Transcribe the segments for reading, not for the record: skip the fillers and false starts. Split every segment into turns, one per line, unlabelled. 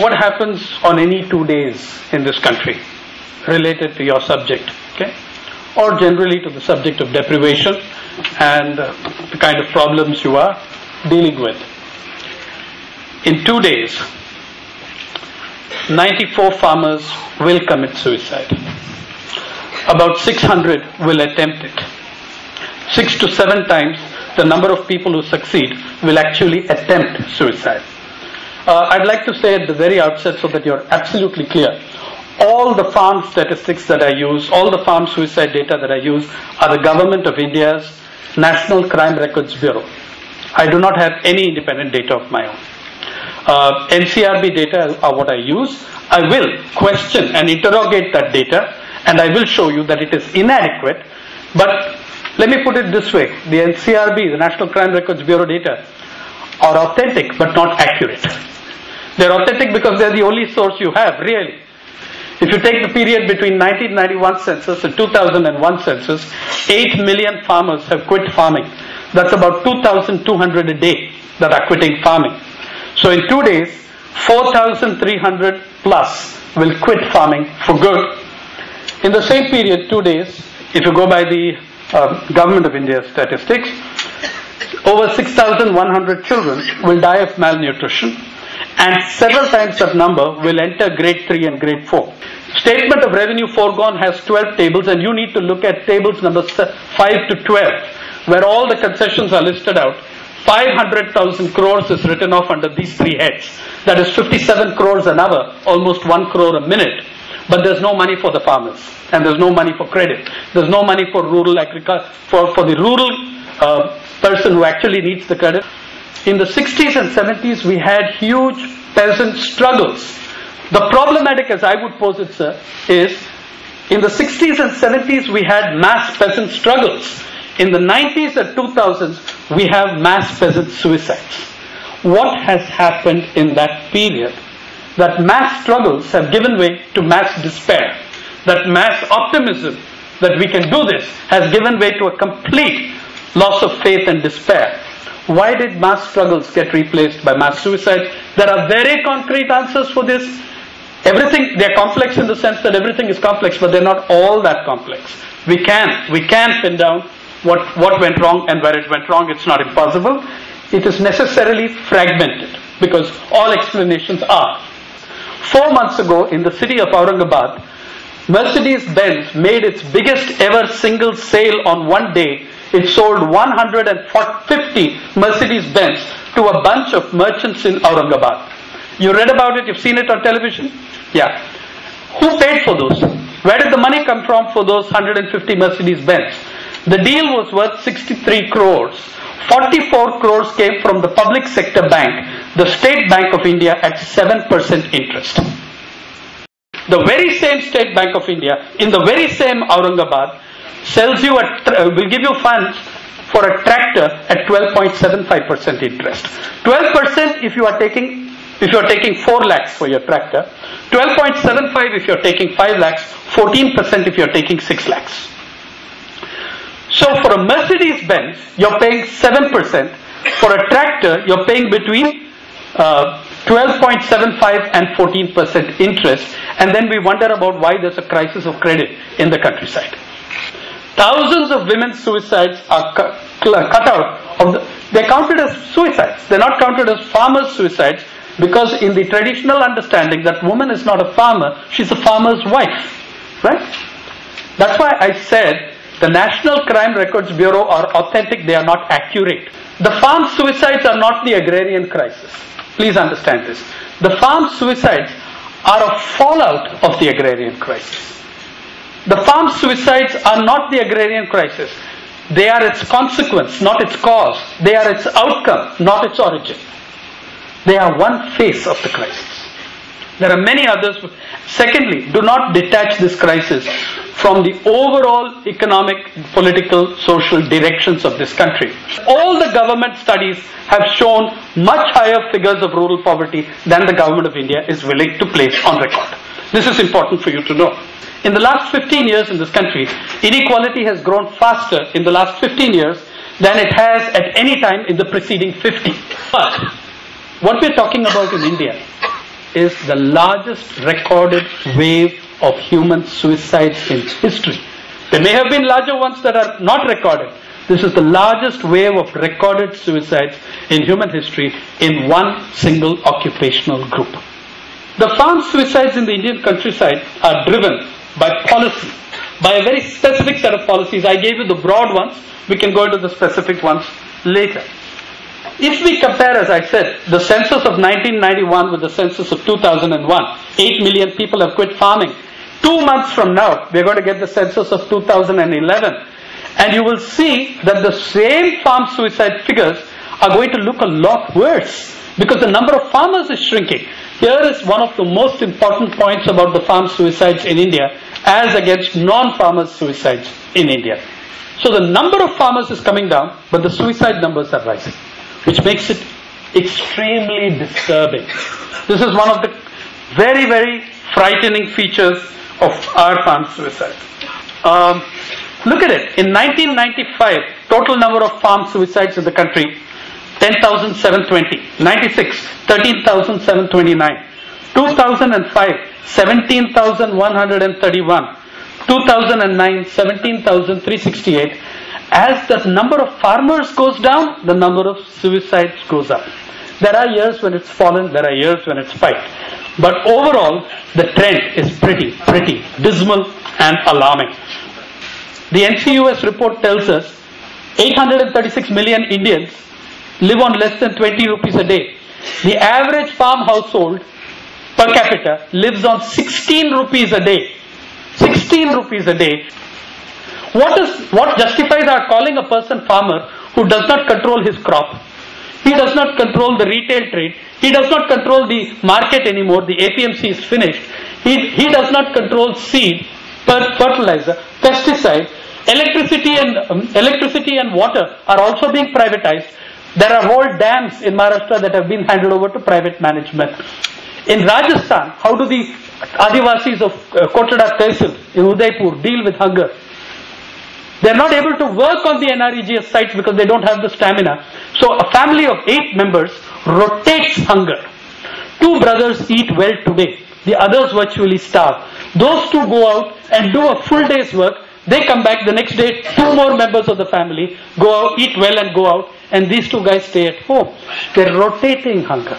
what happens on any 2 days in this country related to your subject, okay, or generally to the subject of deprivation and the kind of problems you are dealing with. In 2 days, 94 farmers will commit suicide. About 600 will attempt it. 6 to 7 times the number of people who succeed will actually attempt suicide. I'd like to say at the very outset, so that you're absolutely clear, all the farm statistics that I use, all the farm suicide data that I use are the Government of India's National Crime Records Bureau. I do not have any independent data of my own. NCRB data are what I use. I will question and interrogate that data, and I will show you that it is inadequate. But let me put it this way: the NCRB, the National Crime Records Bureau data, are authentic but not accurate. They're authentic because they're the only source you have, really. If you take the period between 1991 census and 2001 census, 8 million farmers have quit farming. That's about 2,200 a day that are quitting farming. So in 2 days, 4,300 plus will quit farming for good. In the same period, 2 days, if you go by the Government of India statistics, over 6,100 children will die of malnutrition, and several times that number will enter grade 3 and grade 4. Statement of revenue foregone has 12 tables, and you need to look at tables numbers 5 to 12, where all the concessions are listed out. 500,000 crores is written off under these 3 heads. That is 57 crores an hour, almost 1 crore a minute. But there's no money for the farmers, and there's no money for credit. There's no money for rural agriculture, for the rural person who actually needs the credit. In the 60s and 70s, we had huge peasant struggles. The problematic, as I would pose it, sir, is in the 60s and 70s, we had mass peasant struggles. In the 90s and 2000s, we have mass peasant suicides. What has happened in that period? That mass struggles have given way to mass despair. That mass optimism that we can do this has given way to a complete loss of faith and despair. Why did mass struggles get replaced by mass suicide? There are very concrete answers for this. Everything, they're complex in the sense that everything is complex, but they're not all that complex. We can pin down what went wrong and where it went wrong. It's not impossible. It is necessarily fragmented, because all explanations are. 4 months ago, in the city of Aurangabad, Mercedes-Benz made its biggest ever single sale on one day. It sold 150 Mercedes-Benz to a bunch of merchants in Aurangabad. You read about it, you've seen it on television? Yeah. Who paid for those? Where did the money come from for those 150 Mercedes-Benz? The deal was worth 63 crores. 44 crores came from the public sector bank, the State Bank of India, at 7% interest. The very same State Bank of India, in the very same Aurangabad, sells you will give you funds for a tractor at 12.75% interest. 12% if you are taking 4 lakhs for your tractor, 12.75 if you are taking 5 lakhs, 14% if you are taking 6 lakhs. So for a Mercedes-Benz, you're paying 7%. For a tractor, you're paying between 12.75 and 14% interest. And then we wonder about why there's a crisis of credit in the countryside. Thousands of women's suicides are cut out. They're counted as suicides. They're not counted as farmers' suicides, because in the traditional understanding that woman is not a farmer, she's a farmer's wife. Right? That's why I said the National Crime Records Bureau are authentic, they are not accurate. The farm suicides are not the agrarian crisis. Please understand this. The farm suicides are a fallout of the agrarian crisis. The farm suicides are not the agrarian crisis. They are its consequence, not its cause. They are its outcome, not its origin. They are one face of the crisis. There are many others. Secondly, do not detach this crisis from the overall economic, political, social directions of this country. All the government studies have shown much higher figures of rural poverty than the Government of India is willing to place on record. This is important for you to know. In the last 15 years in this country, inequality has grown faster in the last 15 years than it has at any time in the preceding 50. But what we're talking about in India is the largest recorded wave of human suicides in history. There may have been larger ones that are not recorded. This is the largest wave of recorded suicides in human history in one single occupational group. The farm suicides in the Indian countryside are driven by policy, by a very specific set of policies. I gave you the broad ones. We can go into the specific ones later. If we compare, as I said, the census of 1991 with the census of 2001, 8 million people have quit farming. 2 months from now, we are going to get the census of 2011. And you will see that the same farm suicide figures are going to look a lot worse because the number of farmers is shrinking. Here is one of the most important points about the farm suicides in India as against non-farmers suicides in India. So the number of farmers is coming down, but the suicide numbers are rising, which makes it extremely disturbing. This is one of the very, very frightening features of our farm suicide. Look at it. In 1995, total number of farm suicides in the country, 10,720. 96, 13,729. 2005, 17,131. 2009, 17,368. As the number of farmers goes down, the number of suicides goes up. There are years when it's fallen, there are years when it's spiked. But overall, the trend is pretty dismal and alarming. The NCUS report tells us 836 million Indians live on less than 20 rupees a day. The average farm household per capita lives on 16 rupees a day. 16 rupees a day. What justifies our calling a person farmer who does not control his crop? He does not control the retail trade. He does not control the market anymore. The APMC is finished. He does not control seed, fertilizer, pesticide. Electricity and water are also being privatized. There are whole dams in Maharashtra that have been handed over to private management. In Rajasthan, how do the Adivasis of Kottada Tehsil in Udaipur deal with hunger? They are not able to work on the NREGS sites because they don't have the stamina. So a family of 8 members rotates hunger. 2 brothers eat well today. The others virtually starve. Those 2 go out and do a full day's work. They come back the next day, 2 more members of the family go out, eat well and go out, and these 2 guys stay at home. They're rotating hunger.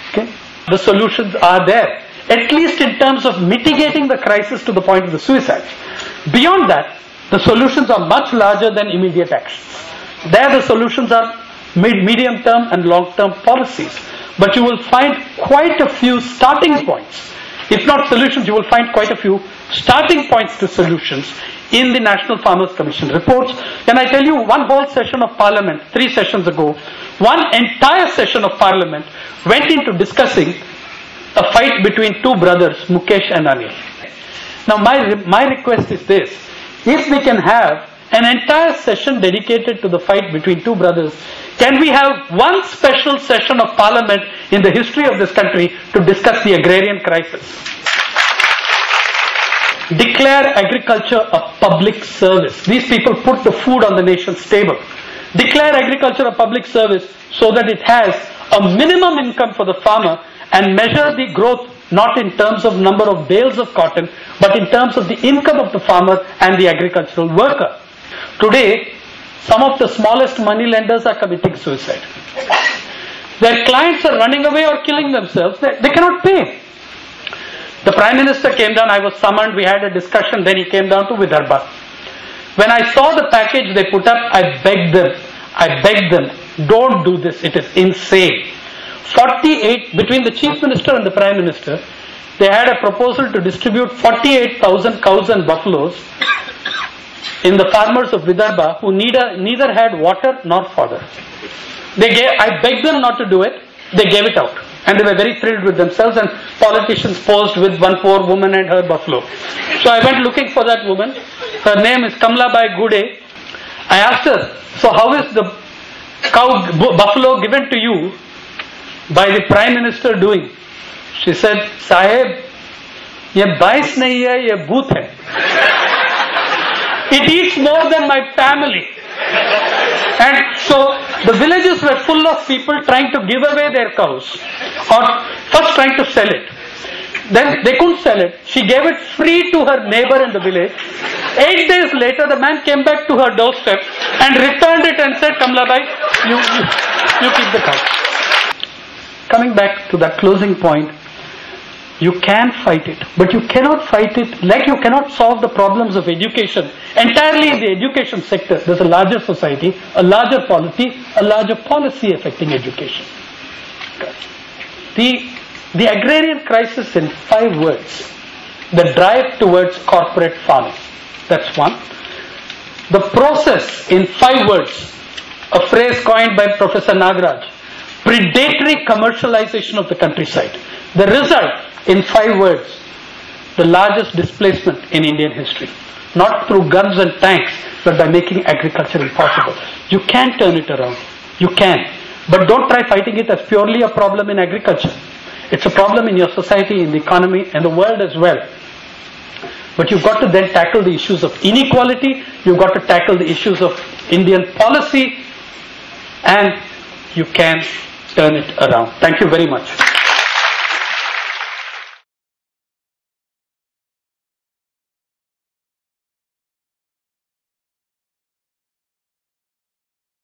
Okay? The solutions are there, at least in terms of mitigating the crisis to the point of the suicide. Beyond that, the solutions are much larger than immediate actions. There the solutions are medium-term and long-term policies. But you will find quite a few starting points. If not solutions, you will find quite a few starting points to solutions in the National Farmers Commission reports. Can I tell you, one whole session of Parliament, 3 sessions ago, one entire session of Parliament went into discussing a fight between 2 brothers, Mukesh and Anil. Now my request is this: if we can have an entire session dedicated to the fight between 2 brothers, can we have one special session of Parliament in the history of this country to discuss the agrarian crisis? Declare agriculture a public service. These people put the food on the nation's table. Declare agriculture a public service so that it has a minimum income for the farmer, and measure the growth not in terms of number of bales of cotton, but in terms of the income of the farmer and the agricultural worker. Today, some of the smallest money lenders are committing suicide. Their clients are running away or killing themselves. They cannot pay. The Prime Minister came down, I was summoned, we had a discussion, then he came down to Vidarbha. When I saw the package they put up, I begged them, don't do this, it is insane. 48, between the Chief Minister and the Prime Minister, they had a proposal to distribute 48,000 cows and buffaloes in the farmers of Vidarbha who neither had water nor fodder. I begged them not to do it, they gave it out. And they were very thrilled with themselves, and politicians posed with one poor woman and her buffalo. So I went looking for that woman. Her name is Kamlabai Gude. I asked her, so how is the buffalo given to you by the Prime Minister doing? She said, Saheb, ye bais nahi hai, ye booth hai. It eats more than my family. And so the villages were full of people trying to give away their cows or First trying to sell it. Then they couldn't sell it. She gave it free to her neighbor in the village. 8 days later, the man came back to her doorstep and returned it and said, Kamlabai, you keep the cow. Coming back to that closing point, you can fight it, but you cannot fight it like you cannot solve the problems of education entirely in the education sector. There's a larger society, a larger policy affecting education. The agrarian crisis in 5 words. The drive towards corporate farming. That's one. The process in 5 words. A phrase coined by Professor Nagaraj. Predatory commercialization of the countryside. The result in 5 words. The largest displacement in Indian history. Not through guns and tanks, but by making agriculture impossible. You can turn it around. You can. But don't try fighting it as purely a problem in agriculture. It's a problem in your society, in the economy, and the world as well. But you've got to then tackle the issues of inequality, you've got to tackle the issues of Indian policy, and you can turn it around. Thank you very much.